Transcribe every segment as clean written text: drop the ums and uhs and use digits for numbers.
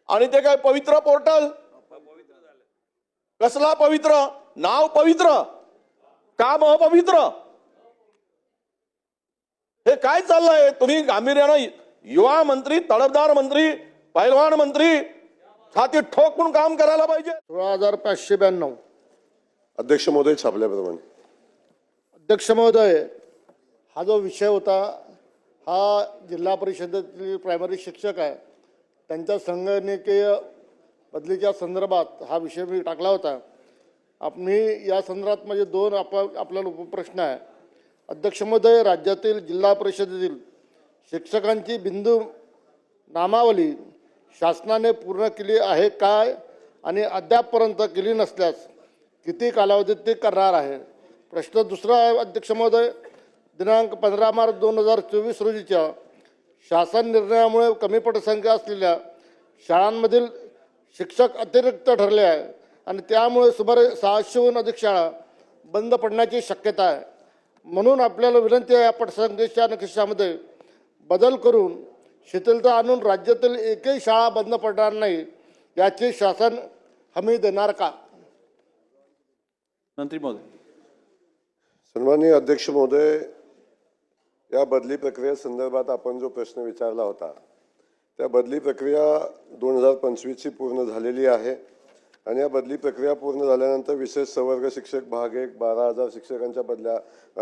आणि ते काय पवित्र पोर्टल, कसला पवित्र, नाव पवित्र, काम अपवित्र, हे काय चाललंय? तुम्ही गांभीर्यानं युवा मंत्री, तडफदार मंत्री, पैलवान मंत्री छाती ठोकून काम करायला पाहिजे. 16,592. अध्यक्ष महोदय छापल्याप्रमाणे. अध्यक्ष महोदय, हा जो विषय होता हा जिल्हा परिषदेतील प्रायमरी शिक्षक आहे त्यांच्या संगणकीय बदलीच्या संदर्भात हा विषय मी टाकला होता. मी या संदर्भात म्हणजे दोन आपल्याला उपप्रश्न आहे. अध्यक्ष महोदय, राज्यातील जिल्हा परिषदेतील शिक्षकांची बिंदू नामावली शासनाने पूर्ण केली आहे काय आणि अद्यापपर्यंत केली नसल्यास किती कालावधीत ते करणार आहे? प्रश्न दुसरा आहे अध्यक्ष महोदय, दिनांक 15 मार्च 2024 रोजीच्या शासन निर्णयामुळे कमी पटसंख्या असलेल्या शाळांमधील शिक्षक अतिरिक्त ठरले आहे आणि त्यामुळे सुमारे 600हून अधिक शाळा बंद पडण्याची शक्यता आहे. म्हणून आपल्याला विनंती आहे, या पटसंख्येच्या निकषामध्ये बदल करून शिथिलता आणून राज्यातील एकही शाळा बंद पडणार नाही याची शासन हमी देणार का? मंत्री महोदय. सन्माननीय अध्यक्ष महोदय, या बदली प्रक्रियेसंदर्भात आपण जो प्रश्न विचारला होता त्या बदली प्रक्रिया 2025ची पूर्ण झालेली आहे आणि या बदली प्रक्रिया पूर्ण झाल्यानंतर विशेष सवर्ग शिक्षक भाग 1 12,000 शिक्षकांच्या बदल्या,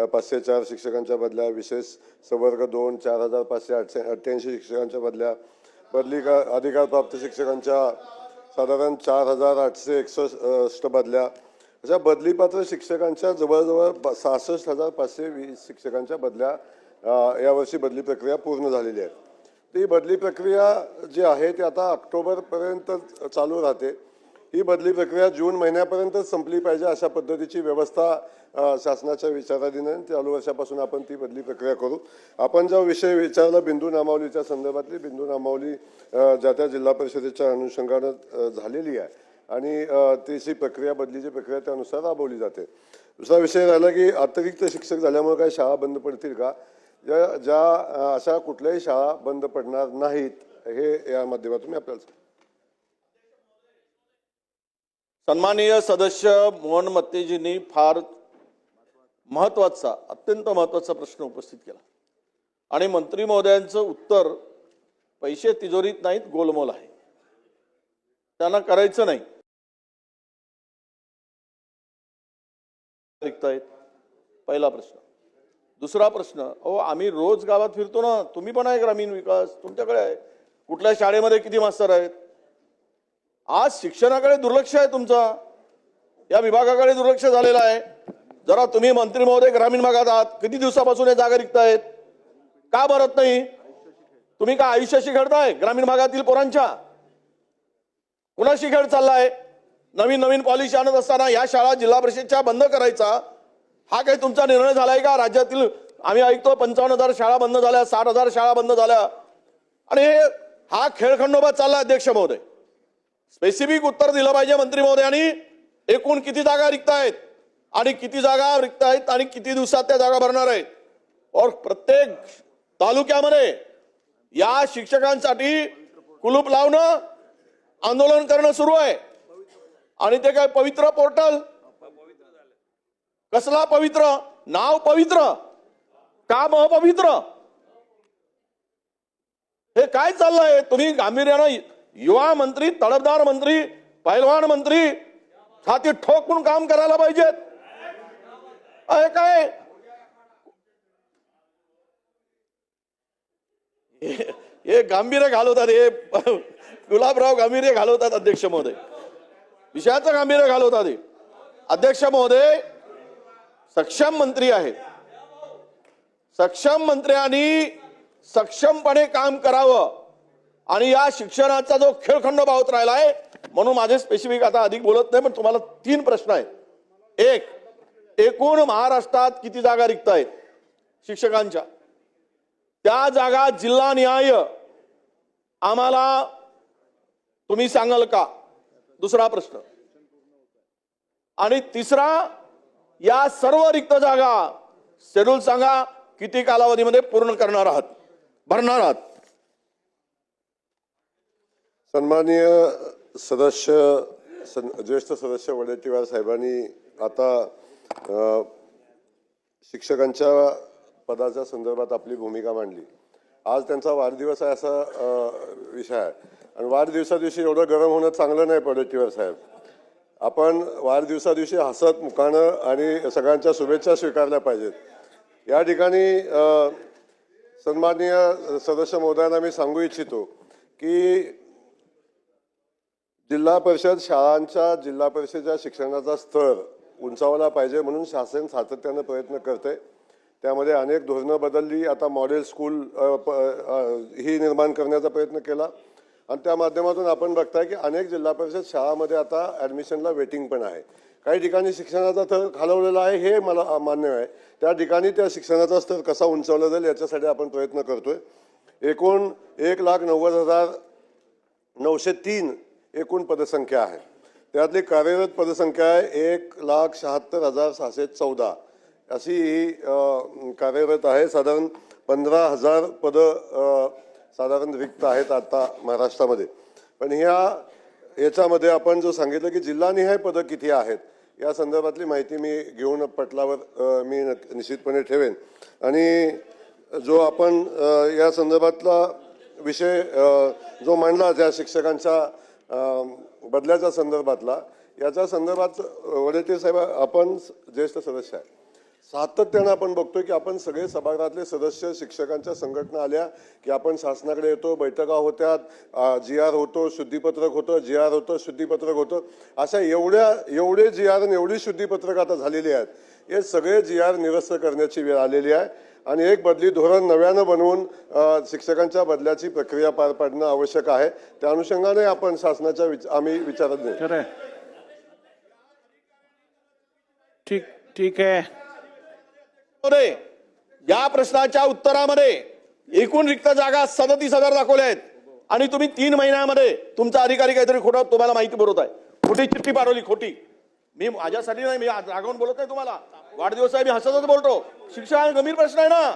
504 शिक्षकांच्या बदल्या, विशेष सवर्ग 2 4,588 शिक्षकांच्या बदल्या, बदली अधिकारप्राप्त शिक्षकांच्या साधारण 4,861 बदल्या, अशा बदलीपात्र शिक्षकांच्या जवळजवळ 66,520 शिक्षकांच्या बदल्या यावर्षी बदली प्रक्रिया पूर्ण झालेली आहे. ती बदली प्रक्रिया जी आहे ती आता ऑक्टोबरपर्यंत चालू राहते. ही बदली प्रक्रिया जून महिन्यापर्यंत संपली पाहिजे अशा पद्धतीची व्यवस्था शासनाच्या विचाराधीन चालू वर्षापासून आपण ती बदली प्रक्रिया करू. आपण जो विषय विचारला बिंदू नामावलीच्या संदर्भातली, बिंदू नामावली ज्या त्या जिल्हा परिषदेच्या अनुषंगानं झालेली आहे आणि त्याची प्रक्रिया, बदलीची प्रक्रिया त्यानुसार राबवली जाते. दुसरा विषय राहिला की अतिरिक्त शिक्षक झाल्यामुळे काही शाळा बंद पडतील का? ज्या अशा कुठल्याही शाळा बंद पडणार नाहीत हे या माध्यमातून मी आपल्याला. सन्माननीय सदस्य मोहन मत्तेजींनी फार महत्वाचा, अत्यंत महत्वाचा प्रश्न उपस्थित केला आणि मंत्री महोदयांचं उत्तर पैसे तिजोरीत नाहीत, गोलमोल आहे, त्यांना करायचं नाही. रिक्त आहेत, पहिला प्रश्न. दुसरा प्रश्न, अहो आम्ही रोज गावात फिरतो ना, तुम्ही पण आहे ग्रामीण विकास, तुमच्याकडे आहे, कुठल्या शाळेमध्ये किती मास्तर आहेत? आज शिक्षणाकडे दुर्लक्ष आहे तुमचा, या विभागाकडे दुर्लक्ष झालेलं आहे. जरा तुम्ही मंत्री महोदय ग्रामीण भागात आहात, किती दिवसापासून हे जागा रिक्त आहेत, का भरत नाही? तुम्ही का आयुष्याशी खेळताय ग्रामीण भागातील पोरांच्या? कुणाशी खेळ चाललाय? नवीन नवीन पॉलिसी आणत असताना या शाळा जिल्हा परिषदच्या बंद करायचा हा काही तुमचा निर्णय झालाय का? राज्यातील आम्ही ऐकतो 55,000 शाळा बंद झाल्या, 60,000 शाळा बंद झाल्या आणि हा खेळखंडोबा चालला. अध्यक्ष महोदय, स्पेसिफिक उत्तर दिलं पाहिजे मंत्री महोदयांनी. एकूण किती जागा रिक्त आहेत आणि किती जागा रिक्त आहेत आणि किती दिवसात त्या जागा भरणार आहेत? और प्रत्येक तालुक्यामध्ये या शिक्षकांसाठी कुलूप लावणं, आंदोलन करणं सुरू आहे आणि ते काय पवित्र पोर्टल, कसला पवित्र, नाव पवित्र, काम अपवित्र, हे काय चाललंय? तुम्ही गांभीर्यानं युवा मंत्री, तडफदार मंत्री, पैलवान मंत्री छाती ठोकून काम करायला पाहिजेत. हे काय हे गांभीर्य घालवतात, हे गुलाबराव गांभीर्य घालवतात. अध्यक्ष महोदय, विषयाचं गांभीर्य घालवतात हे. अध्यक्ष महोदय, सक्षम मंत्री आहेत, सक्षम मंत्र्यांनी सक्षमपणे काम करावं आणि या शिक्षणाचा जो खेळखंडोबा होत राहिलाय, म्हणून माझे स्पेसिफिक आता अधिक बोलत नाही, पण तुम्हाला 3 प्रश्न आहेत. एक, एकूण महाराष्ट्रात किती जागा रिक्त आहेत शिक्षकांच्या? त्या जागा जिल्हानिहाय आम्हाला तुम्ही सांगाल का? दुसरा प्रश्न. आणि तिसरा, या सर्व रिक्त जागा शेड्यूल सांगा, किती कालावधीमध्ये पूर्ण करणार आहात, भरणार आहात? सन्माननीय ज्येष्ठ सदस्य वडेट्टीवार साहेबांनी आता शिक्षकांच्या पदाच्या संदर्भात आपली भूमिका मांडली. आज त्यांचा वाढदिवस आहे असा विषय आहे आणि वाढदिवसा दिवशी एवढं गरम होणं चांगलं नाही. वडेट्टीवार साहेब, आपण वाढदिवसा दिवशी हसत मुखानं आणि सगळ्यांच्या शुभेच्छा स्वीकारल्या पाहिजेत. या ठिकाणी सन्माननीय सदस्य महोदयांना मी सांगू इच्छितो की जिल्हा परिषद शाळांच्या जिल्हा परिषदेच्या शिक्षणाचा स्तर उंचावला पाहिजे म्हणून शासन सातत्यानं प्रयत्न करते. त्यामध्ये अनेक धोरणं बदलली. आता मॉडेल स्कूल ही निर्माण करण्याचा प्रयत्न केला आणि त्या माध्यमातून आपण बघताय की अनेक जिल्हा परिषद शाळामध्ये आता ॲडमिशनला वेटिंग पण आहे. काही ठिकाणी शिक्षणाचा स्तर खालवलेला आहे, हे मला मान्य आहे. त्या ठिकाणी त्या शिक्षणाचा स्तर कसा उंचावला जाईल याच्यासाठी आपण प्रयत्न करतोय. एकूण 1,90,903 एकूण पदसंख्या आहे. त्यातली कार्यरत पदसंख्या आहे 1,76,614 अशी ही कार्यरत आहे. साधारण 15,000 पदं साधारण रिक्त आहेत आता महाराष्ट्रामध्ये. पण याच्यामध्ये आपण जो सांगितलं की जिल्हानिहाय पदं किती आहेत या संदर्भातली माहिती मी घेऊन पटलावर मी निश्चितपणे ठेवेन. आणि जो आपण या संदर्भातला विषय जो मांडला ज्या शिक्षकांच्या बदल्याच्या संदर्भातला, याच्या संदर्भात वडेट्टीवार साहेब आपण ज्येष्ठ सदस्य आहे. सातत्यानं आपण बघतोय की आपण सगळे सभागृहातले सदस्य शिक्षकांच्या संघटना आल्या की आपण शासनाकडे येतो, बैठका होत्यात, GR होतो, शुद्धीपत्रक होतं, GR होतं, शुद्धीपत्रक होतं. अशा एवढे GR आणि एवढी शुद्धीपत्रक आता झालेली आहेत. हे सगळे GR निरस्त करण्याची वेळ आलेली आहे आणि एक बदली धोरण नव्यानं बनवून शिक्षकांच्या बदल्याची प्रक्रिया पार पाडणं आवश्यक आहे. त्या अनुषंगाने आपण शासनाच्या आम्ही विचारत नाही. ठीक आहे. या प्रश्नाच्या उत्तरामध्ये एकूण रिक्त जागा 37,000 दाखवल्या आहेत आणि तुम्ही 3 महिन्यामध्ये तुमचा अधिकारी काहीतरी खोटं तुम्हाला माहिती पुरवत आहे. खोटी चिठ्ठी पाठवली, खोटी. मी माझ्यासाठी नाही, मी रागवून बोलत नाही तुम्हाला. वाढदिवस आहे, मी हसतच बोलतो. शिक्षण हा गंभीर प्रश्न आहे ना.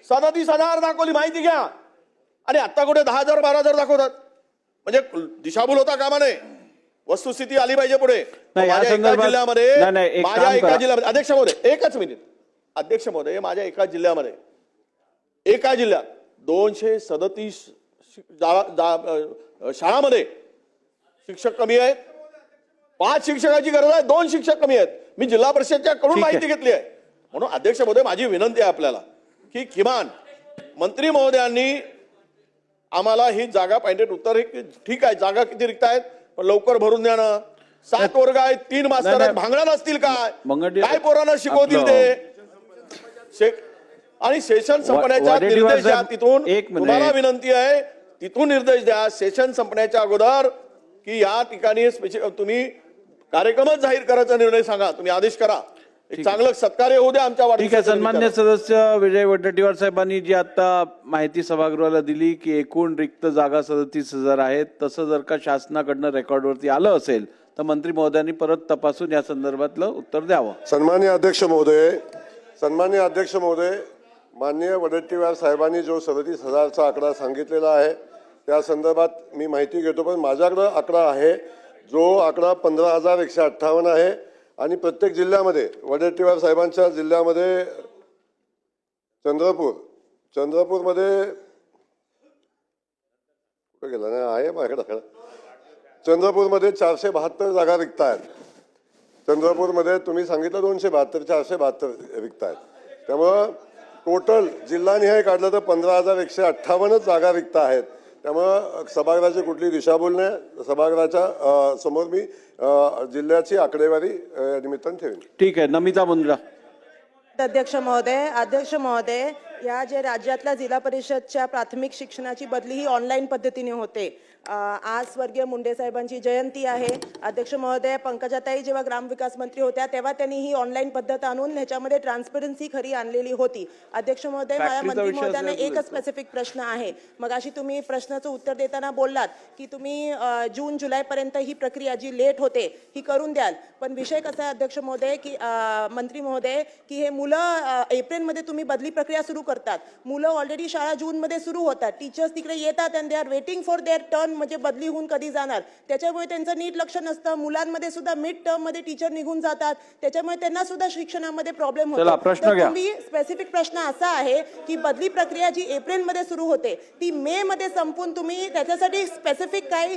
37,000 दाखवली, माहिती घ्या. आणि आता कुठे 10,000 12,000 दाखवतात. म्हणजे दिशाभूल होता कामा नये. वस्तुस्थिती आली पाहिजे पुढे. माझ्या एका जिल्ह्यामध्ये अध्यक्ष महोदय एकच मिनिट. अध्यक्ष महोदय, माझ्या एका जिल्ह्यात 237 शाळांमध्ये शिक्षक कमी आहेत. 5 शिक्षकाची गरज आहे, 2 शिक्षक कमी आहेत. मी जिल्हा परिषदच्या कडून माहिती घेतली आहे. म्हणून अध्यक्ष महोदय, माझी विनंती आहे आपल्याला की किमान मंत्री महोदयांनी आम्हाला ही जागा पाहिजे. उत्तर हे ठीक आहे, जागा किती रिक्त आहेत पण लवकर भरून द्या ना. 7 वर्ग आहेत, 3 मास्तर आहेत, भांगडा नसतील काय? काय पोरांना शिकवतील ते? आणि सेशन संपण्याच्या निर्देश द्या. तिथून तुम्हाला विनंती आहे, तिथून निर्देश द्या सेशन संपण्याच्या अगोदर की या ठिकाणी तुम्ही कार्यक्रमच जाहीर करायचा निर्णय सांगा. तुम्ही आदेश करा. एक चांगलं सत्कार्य होऊ द्या आमच्या ठीक आहे. सन्मान्य सदस्य विजय वडेट्टीवार साहेबांनी जी आता माहिती सभागृहाला दिली की एकूण रिक्त जागा 37,000 आहेत, तसं जर का शासनाकडनं रेकॉर्डवरती आलं असेल तर मंत्री महोदयांनी परत तपासून या संदर्भातलं उत्तर द्यावं. सन्मान्य अध्यक्ष महोदय, माननीय वडेट्टीवार साहेबांनी जो 37,000चा आकडा सांगितलेला आहे त्या संदर्भात मी माहिती घेतो. पण माझ्याकडं आकडा आहे जो आकडा 15,158 आहे आणि प्रत्येक जिल्ह्यामध्ये वडेट्टीवार साहेबांच्या जिल्ह्यामध्ये चंद्रपूरमध्ये कुठं गेला नाही आहे माझ्याकडे. चंद्रपूरमध्ये 472 जागा रिक्त आहेत. चंद्रपूरमध्ये तुम्ही सांगितलं 272, 472 रिक्त आहेत. त्यामुळं टोटल जिल्हानिहाय काढलं तर 15,158 जागा रिक्त आहेत. त्यामुळं सभागृहाची कुठली दिशाभूल नाही. सभागृहाच्या समोर मी जिल्ह्याची आकडेवारी निमित्तानं ठेवीन. ठीक आहे. नमिता मुंद्रा. अध्यक्ष महोदय, या जे राज्यातल्या जिल्हा परिषदच्या प्राथमिक शिक्षणाची बदली ही ऑनलाईन पद्धतीने होते. आज स्वर्गीय मुंडे साहेबांची जयंती आहे. अध्यक्ष महोदय, पंकजाताई जेव्हा ग्रामविकास मंत्री होत्या तेव्हा त्यांनी ही ऑनलाईन पद्धत आणून ह्याच्यामध्ये ट्रान्सपरन्सी खरी आणलेली होती. अध्यक्ष महोदय, माझ्या मंत्री महोदयांना एकच स्पेसिफिक प्रश्न आहे. मग अशी तुम्ही प्रश्नाचं उत्तर देताना बोललात की तुम्ही जून जुलैपर्यंत ही प्रक्रिया जी लेट होते ही करून द्याल. पण विषय कसा आहे अध्यक्ष महोदय की मंत्री महोदय की हे मुलं एप्रिलमध्ये तुम्ही बदली प्रक्रिया सुरू करतात. मुलं ऑलरेडी शाळा जूनमध्ये सुरू होतात. टीचर्स तिकडे येतात and they are waiting for their turn म्हणजे बदली होऊन कधी जाणार, त्याच्यामुळे त्यांचं नीट लक्ष नसतं. मुलांमध्ये सुद्धा मिड टर्म मध्ये टीचर निघून जातात, त्याच्यामुळे त्यांना सुद्धा शिक्षणामध्ये प्रॉब्लेम चला, होतो. प्रश्न तर घ्या. तुम्ही स्पेसिफिक प्रश्न असा आहे की बदली प्रक्रिया जी एप्रिलमध्ये सुरू होते ती मे मध्ये संपून तुम्ही त्याच्यासाठी स्पेसिफिक काही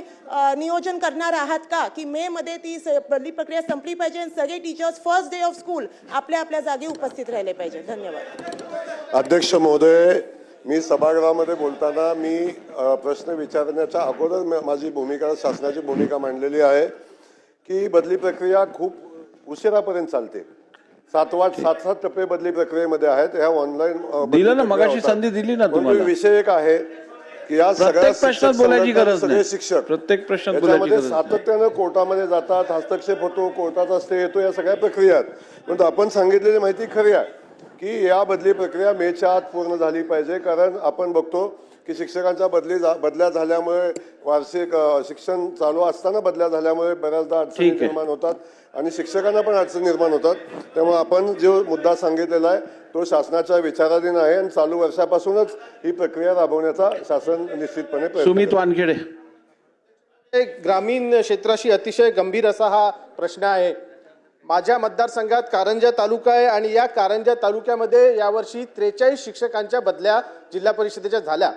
नियोजन करणार आहात का, की मे मध्ये ती बदली प्रक्रिया संपली पाहिजे आणि सगळे teachers first day of school आपल्या आपल्या जागी उपस्थित राहिले पाहिजे. धन्यवाद. अध्यक्ष महोदय, मी सभागृहामध्ये बोलताना मी प्रश्न विचारण्याच्या अगोदर माझी भूमिका, शासनाची भूमिका मांडलेली आहे की बदली प्रक्रिया खूप उशिरापर्यंत चालते. 7 टप्पे बदली प्रक्रियेमध्ये आहेत. ह्या ऑनलाईन दिलं ना, मगाशी संधी दिली ना तुम्हाला. विषय एक आहे की या सगळ्या प्रत्येक प्रश्नात शिक्षक बोलायची संघटना, गरज सगळे नाही. शिक्षक प्रत्येक प्रश्नात बोलायची याच्यामध्ये गरज नाही. सातत्यानं कोर्टामध्ये जातात, हस्तक्षेप होतो, कोर्टाचा स्टे येतो, या सगळ्या प्रक्रिया आहेत. परंतु आपण सांगितलेली माहिती खरी आहे की या बदली प्रक्रिया मेच्या आत पूर्ण झाली पाहिजे. कारण आपण बघतो की शिक्षकांच्या बदल्या झाल्यामुळे वार्षिक शिक्षण चालू असताना बदल्या झाल्यामुळे बऱ्याचदा अडचणी ठीक आहे. निर्माण होतात आणि शिक्षकांना पण अडचणी निर्माण होतात. त्यामुळे आपण जो मुद्दा सांगितलेला आहे तो शासनाच्या विचाराधीन आहे आणि चालू वर्षापासूनच ही प्रक्रिया राबवण्याचा शासन निश्चितपणे प्रयत्न सुमित करेल. वानखेडे. ग्रामीण क्षेत्राशी अतिशय गंभीर असा हा प्रश्न आहे. माझ्या मतदारसंघात कारंजा तालुका आहे आणि या कारंजा तालुक्यामध्ये यावर्षी 43 शिक्षकांच्या बदल्या जिल्हा परिषदेच्या झाल्या,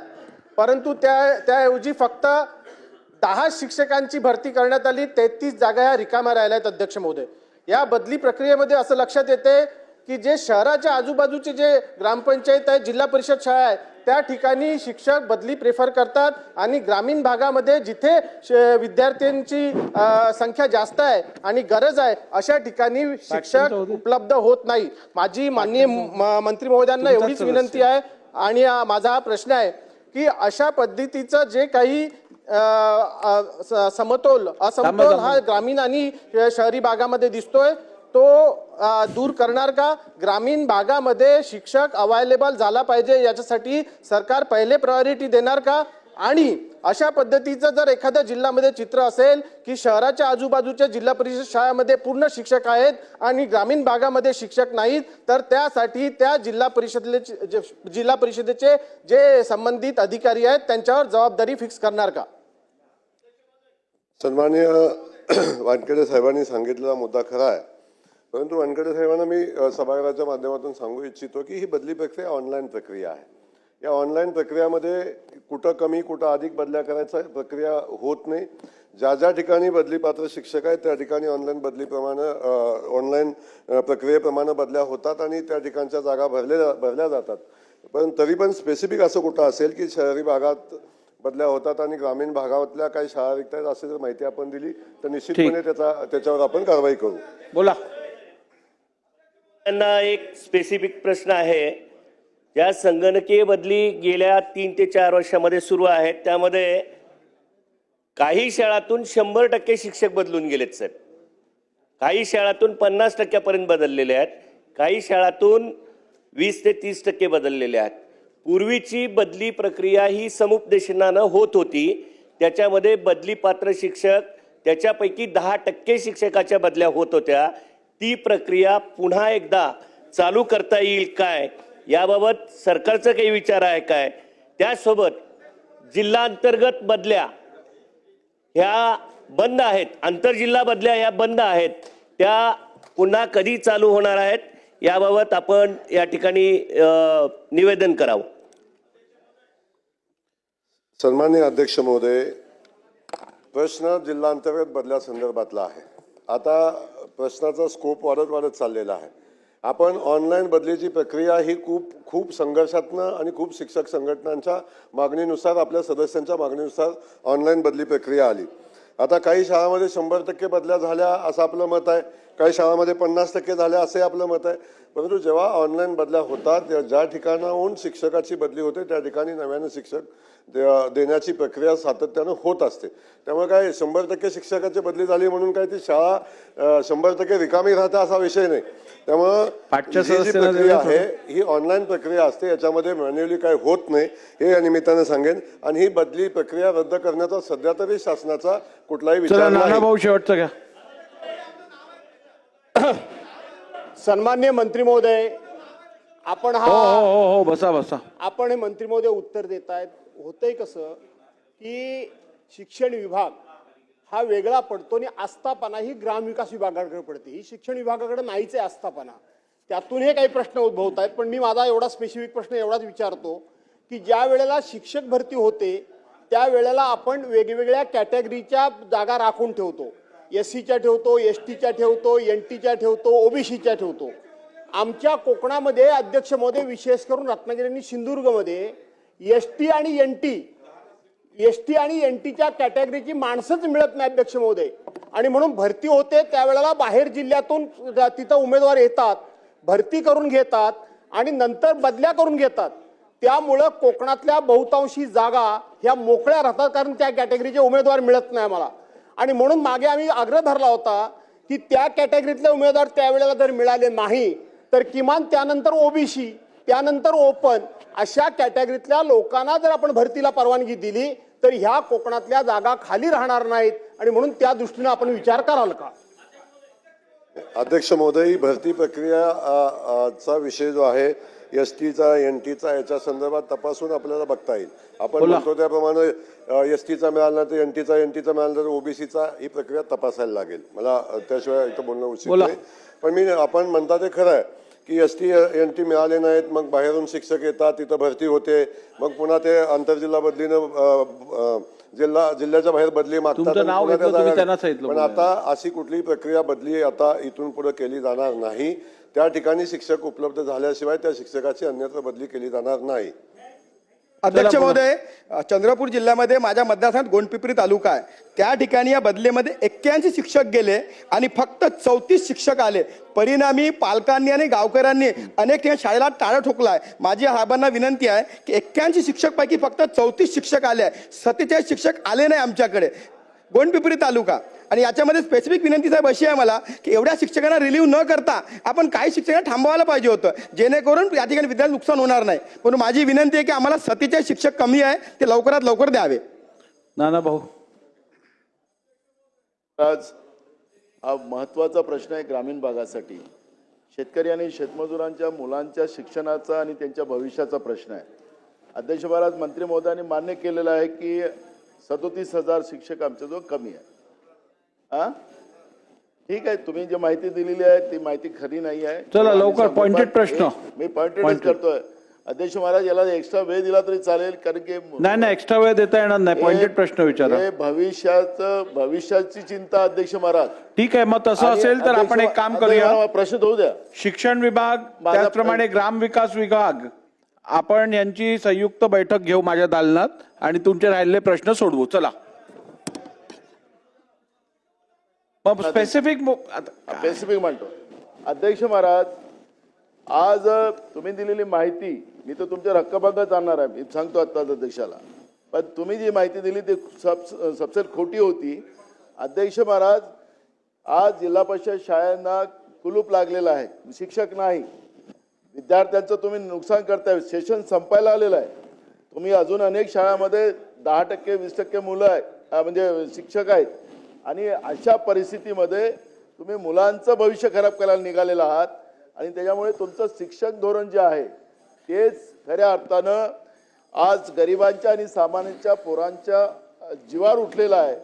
परंतु त्याऐवजी फक्त 10 शिक्षकांची भरती करण्यात आली. 33 जागा या रिकाम्या राहिल्या आहेत. अध्यक्ष महोदय, या बदली प्रक्रियेमध्ये असं लक्षात येते की जे शहराच्या आजूबाजूचे जे ग्रामपंचायत आहे, जिल्हा परिषद शाळा आहे, त्या ठिकाणी शिक्षक बदली प्रेफर करतात आणि ग्रामीण भागामध्ये जिथे विद्यार्थ्यांची संख्या जास्त आहे आणि गरज आहे अशा ठिकाणी शिक्षक उपलब्ध होत नाही. माझी माननीय मंत्री महोदयांना एवढीच विनंती आहे आणि माझा हा प्रश्न आहे की अशा पद्धतीचं जे काही असमतोल हा ग्रामीण आणि शहरी भागामध्ये दिसतोय तो दूर करणार का? ग्रामीण भागामध्ये शिक्षक अवेलेबल झाला पाहिजे याच्यासाठी सरकार पहिले प्रायोरिटी देणार का? आणि अशा पद्धतीचं जर एखाद्या जिल्ह्यामध्ये चित्र असेल की शहराच्या आजूबाजूच्या जिल्हा परिषद शाळांमध्ये पूर्ण शिक्षक आहेत आणि ग्रामीण भागामध्ये शिक्षक नाहीत, तर त्यासाठी त्या जिल्हा परिषदेचे जे संबंधित अधिकारी आहेत त्यांच्यावर जबाबदारी फिक्स करणार का? सन्माननीय वानखेडे साहेबांनी सांगितलेला मुद्दा खरा आहे, परंतु वानखेडे साहेबांना मी सभागृहाच्या माध्यमातून सांगू इच्छितो की ही बदली प्रक्रिया ऑनलाईन प्रक्रिया आहे. या ऑनलाईन प्रक्रियामध्ये कुठं कमी कुठं अधिक बदल्या करायचा प्रक्रिया होत नाही. ज्या ज्या ठिकाणी बदलीपात्र शिक्षक आहेत त्या ठिकाणी ऑनलाईन प्रक्रियेप्रमाणे बदल्या होतात आणि त्या ठिकाणच्या जागा भरल्या जातात. पण तरी पण स्पेसिफिक असं कुठं असेल की शहरी भागात बदल्या होतात आणि ग्रामीण भागातल्या काही शाळा रिक्त आहेत असे जर माहिती आपण दिली तर निश्चितपणे त्याच्यावर आपण कारवाई करू. बोला. त्यांना एक स्पेसिफिक प्रश्न आहे. ज्या संगणकीय बदली गेल्या 3 ते 4 वर्षामध्ये सुरू आहेत त्यामध्ये काही शाळातून 100% शिक्षक बदलून गेलेत साहेब. काही शाळातून 50% बदललेले आहेत, काही शाळातून 20 ते 30% बदललेले आहेत. पूर्वीची बदली प्रक्रिया ही समुपदेशनानं होत होती, त्याच्यामध्ये बदली पात्र शिक्षक त्याच्यापैकी 10% शिक्षकाच्या बदल्या होत होत्या. ती प्रक्रिया पुन्हा एकदा चालू करता येईल काय याबाबत सरकारचा काही विचार आहे काय? त्यासोबत जिल्हा अंतर्गत बदल्या ह्या बंद आहेत, आंतरजिल्हा बदल्या ह्या बंद आहेत, त्या पुन्हा कधी चालू होणार आहेत याबाबत आपण या ठिकाणी निवेदन करावं. सन्माननीय अध्यक्ष महोदय, प्रश्न जिल्हा अंतर्गत बदल्या संदर्भातला आहे. आता प्रश्नाचा स्कोप वाढत चाललेला आहे. आपण ऑनलाईन बदलीची प्रक्रिया ही खूप संघर्षातनं आणि खूप शिक्षक संघटनांच्या मागणीनुसार, आपल्या सदस्यांच्या मागणीनुसार ऑनलाईन बदली प्रक्रिया आली. आता काही शाळांमध्ये 100% बदल्या झाल्या असं आपलं मत आहे, काही शाळांमध्ये 50% झाल्या असे आपलं मत आहे. परंतु जेव्हा ऑनलाईन बदल्या होतात तेव्हा ज्या ठिकाणाहून शिक्षकाची बदली होते त्या ठिकाणी नव्यानं शिक्षक देण्याची प्रक्रिया सातत्यानं होत असते. त्यामुळे काय 100% शिक्षकाची बदली झाली म्हणून काय ती शाळा 100% रिकामी राहते असा विषय नाही. त्यामुळं जी प्रक्रिया आहे ही ऑनलाईन प्रक्रिया असते, याच्यामध्ये मॅन्युअली काय होत नाही हे या निमित्तानं सांगेन. आणि ही बदली प्रक्रिया रद्द करण्याचा सध्या तरी शासनाचा कुठलाही विचार नाही. भाऊ शेवटचं घ्या. सन्मान्य मंत्री महोदय, आपण हो बसा. आपण हे मंत्री महोदय उत्तर देत आहेत. होतंय कसं की शिक्षण विभाग हा वेगळा पडतो आणि आस्थापना ही ग्रामविकास विभागाकडे पडते. ही शिक्षण विभागाकडे नाहीच आहे आस्थापना. त्यातून हे काही प्रश्न उद्भवत आहेत. पण मी माझा एवढा स्पेसिफिक प्रश्न एवढाच विचारतो की ज्या वेळेला शिक्षक भरती होते त्यावेळेला आपण वेगवेगळ्या कॅटेगरीच्या जागा राखून ठेवतो. SCच्या ठेवतो, STच्या ठेवतो, NTच्या ठेवतो, OBCच्या ठेवतो. आमच्या कोकणामध्ये अध्यक्ष महोदय, विशेष करून रत्नागिरी आणि सिंधुदुर्गमध्ये ST आणि NTच्या कॅटेगरीची माणसंच मिळत नाही अध्यक्ष महोदय. आणि म्हणून भरती होते त्यावेळेला बाहेर जिल्ह्यातून तिथं उमेदवार येतात, भरती करून घेतात आणि नंतर बदल्या करून घेतात. त्यामुळं कोकणातल्या बहुतांशी जागा ह्या मोकळ्या राहतात, कारण त्या कॅटेगरीचे उमेदवार मिळत नाही आम्हाला. आणि म्हणून मागे आम्ही आग्रह धरला होता की त्या कॅटेगरीतले उमेदवार त्यावेळेला जर मिळाले नाही तर किमान त्यानंतर OBC, त्यानंतर ओपन अशा कॅटेगरीतल्या लोकांना जर आपण भरतीला परवानगी दिली तर ह्या कोकणातल्या जागा खाली राहणार नाहीत. आणि म्हणून त्या दृष्टीने आपण विचार कराल का? अध्यक्ष महोदय, ही भरती प्रक्रिया चा विषय जो आहे STचा NTचा याच्या संदर्भात तपासून आपल्याला बघता येईल. आपण म्हणतो त्याप्रमाणे STचा मिळाला तर NTचा मिळाला तर OBCचा ही प्रक्रिया तपासायला लागेल. मला त्याशिवाय इथं बोलणं उचित नाही. पण आपण म्हणता ते खरं आहे की ST NT मिळाले नाहीत, मग बाहेरून शिक्षक येतात, तिथं भरती होते, मग पुन्हा ते आंतरजिल्हा बदलीनं जिल्ह्याच्या बाहेर बदली मागतात. पण आता अशी कुठलीही प्रक्रिया बदली आता इथून पुढे केली जाणार नाही. त्या ठिकाणी शिक्षक उपलब्ध झाल्याशिवाय त्या शिक्षकाची अन्यत्र बदली केली जाणार नाही. अध्यक्ष महोदय, चंद्रपूर जिल्ह्यामध्ये माझ्या मतदारसंघात गोंडपिंपरी तालुका आहे. त्या ठिकाणी या बदलीमध्ये 81 शिक्षक गेले आणि फक्त 34 शिक्षक आले. परिणामी पालकांनी आणि गावकऱ्यांनी अनेक ठिकाणी शाळेला टाळं ठोकलाय. माझी साहेबांना विनंती आहे की 81 शिक्षक पैकी फक्त 34 शिक्षक आले आहे, 47 शिक्षक आले नाही आमच्याकडे गोंडपिंपरी तालुका. आणि याच्यामध्ये स्पेसिफिक विनंती साहेब अशी आहे मला की एवढ्या शिक्षकांना रिलीव्ह न करता आपण काही शिक्षकांना थांबवायला पाहिजे होतं, जेणेकरून या ठिकाणी विद्यार्थी नुकसान होणार नाही. पण माझी विनंती आहे की आम्हाला 47 शिक्षक कमी आहे, ते लवकरात लवकर द्यावे. नाना भाऊ, आज हा महत्त्वाचा प्रश्न आहे ग्रामीण भागासाठी. शेतकरी आणि शेतमजुरांच्या मुलांच्या शिक्षणाचा आणि त्यांच्या भविष्याचा प्रश्न आहे. अध्यक्ष महाराज, मंत्री महोदयांनी मान्य केलेलं आहे की 37,000 शिक्षक आमच्याजवळ कमी आहे. ठीक आहे, तुम्ही जी माहिती दिलेली आहे ती माहिती खरी नाही आहे. चला लवकर पॉइंटेड प्रश्न. मी पॉइंटेड करतोय. अध्यक्ष महाराज, याला एक्स्ट्रा वेळ दिला तरी चालेल, कारण की नाही एक्स्ट्रा वेळ देता येणार नाही. पॉइंटेड प्रश्न विचारा. भविष्याची चिंता अध्यक्ष महाराज. ठीक आहे, मग तसं असेल तर आपण एक काम करूया. प्रश्न होऊ द्या. शिक्षण विभाग त्याचप्रमाणे ग्राम विकास विभाग आपण यांची संयुक्त बैठक घेऊ माझ्या दालनात आणि तुमचे राहिलेले प्रश्न सोडवू. चला मग स्पेसिफिक म्हणतो. अध्यक्ष महाराज, आज तुम्ही दिलेली माहिती मी तर तुमच्या हक्कभंगात जाणार आहे, मी सांगतो आता अध्यक्षाला. पण तुम्ही जी माहिती दिली ती सबसेट खोटी होती. अध्यक्ष महाराज, आज जिल्हा परिषद शाळांना कुलूप लागलेला आहे, शिक्षक नाही. विद्यार्थ्यांचं तुम्ही नुकसान करताय. सेशन संपायला आलेलं आहे. तुम्ही अजून अनेक शाळांमध्ये 10%, 20% मुलं आहेत, म्हणजे शिक्षक आहेत. आणि अशा परिस्थितीमध्ये तुम्ही मुलांचं भविष्य खराब करायला निघालेला आहात. आणि त्याच्यामुळे तुमचं शिक्षण धोरण जे आहे तेच खऱ्या अर्थानं आज गरिबांच्या आणि सामान्यांच्या पोरांच्या जीवावर उठलेला आहे.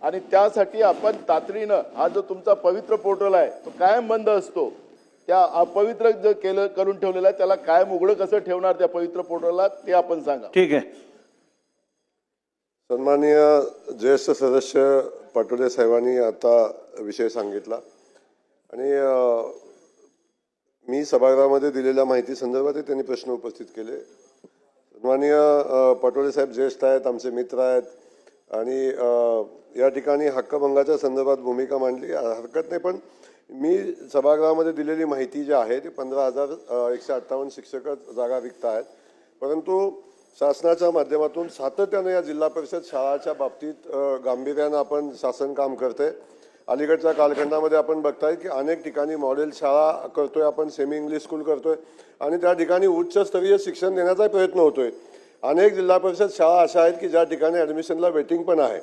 आणि त्यासाठी आपण तातडीनं हा जो तुमचा पवित्र पोर्टल आहे तो कायम बंद असतो, त्या अपवित्र जो करून ठेवलेला आहे त्याला कायम उघडं कसं ठेवणार त्या पवित्र पोर्टलला, ते आपण सांगा. ठीक आहे. सन्माननीय ज्येष्ठ सदस्य पटोले साहेबांनी आता विषय सांगितला आणि मी सभागृहामध्ये दिलेल्या माहिती संदर्भात त्यांनी प्रश्न उपस्थित केले. सन्माननीय पटोले साहेब ज्येष्ठ आहेत, आमचे मित्र आहेत आणि या ठिकाणी हक्कभंगाच्या संदर्भात भूमिका मांडली, हरकत नाही. पण मी सभागृहामध्ये दिलेली माहिती जी आहे ती 15,158 शिक्षक जागा रिक्त आहेत. परंतु शासनाच्या माध्यमातून सातत्याने या जिल्हा परिषद शाळाच्या बाबतीत गांभीर्यानं आपण शासन काम करते. अलीकडच्या कालखंडामध्ये आपण बघताय की अनेक ठिकाणी मॉडेल शाळा करतोय आपण, सेमी इंग्लिश स्कूल करतोय आणि त्या ठिकाणी उच्चस्तरीय शिक्षण देण्याचा प्रयत्न होतोय. अनेक जिल्हा परिषद शाळा अशा आहेत की ज्या ठिकाणी ॲडमिशनला वेटिंग पण आहे.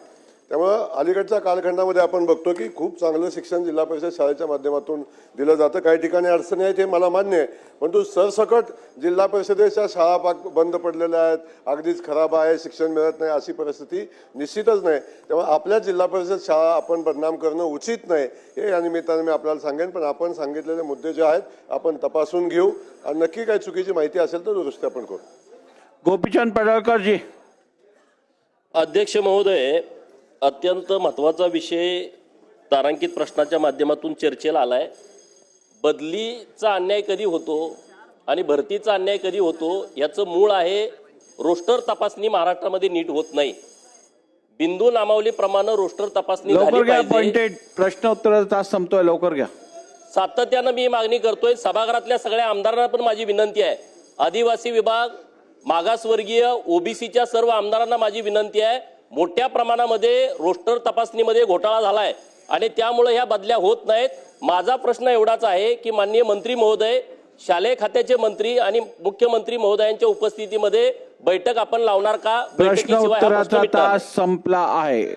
त्यामुळं अलीकडच्या कालखंडामध्ये आपण बघतो की खूप चांगलं शिक्षण जिल्हा परिषद शाळेच्या माध्यमातून दिलं जातं. काही ठिकाणी अडचणी आहेत हे मला मान्य आहे, परंतु सरसकट जिल्हा परिषदेच्या शाळा बंद पडलेल्या आहेत, अगदीच खराब आहे, शिक्षण मिळत नाही अशी परिस्थिती निश्चितच नाही. तेव्हा आपल्या जिल्हा परिषद शाळा आपण बदनाम करणं उचित नाही हे या निमित्ताने मी आपल्याला सांगेन. पण आपण सांगितलेले मुद्दे जे आहेत आपण तपासून घेऊ आणि नक्की काही चुकीची माहिती असेल तर दुरुस्ती आपण करू. गोपीचंद पडळकर जी. अध्यक्ष महोदय, अत्यंत महत्त्वाचा विषय तारांकित प्रश्नाच्या माध्यमातून चर्चेला आलाय. बदलीचा अन्याय कधी होतो आणि भरतीचा अन्याय कधी होतो याचं मूळ आहे रोस्टर तपासणी महाराष्ट्रामध्ये नीट होत नाही. बिंदू नामावलीप्रमाणे रोस्टर तपासणी लवकर झाली घ्या, पाहिजे. पॉइंटेड प्रश्न उत्तराचा तास संपतोय, लवकर घ्या. सातत्यानं मी मागणी करतोय. सभागृहातल्या सगळ्या आमदारांना पण माझी विनंती आहे. आदिवासी विभाग, मागासवर्गीय, ओबीसीच्या सर्व आमदारांना माझी विनंती आहे. मोठ्या प्रमाणामध्ये रोस्टर तपासणीमध्ये घोटाळा झालाय आणि त्यामुळे ह्या बदल्या होत नाहीत. माझा प्रश्न एवढाच आहे की माननीय मंत्री महोदय, शालेय खात्याचे मंत्री आणि मुख्यमंत्री महोदयांच्या उपस्थितीमध्ये बैठक आपण लावणार का? प्रश्न बैठकीशिवाय हा प्रश्न उत्तराचा मिटणार नाही. तास संपला आहे.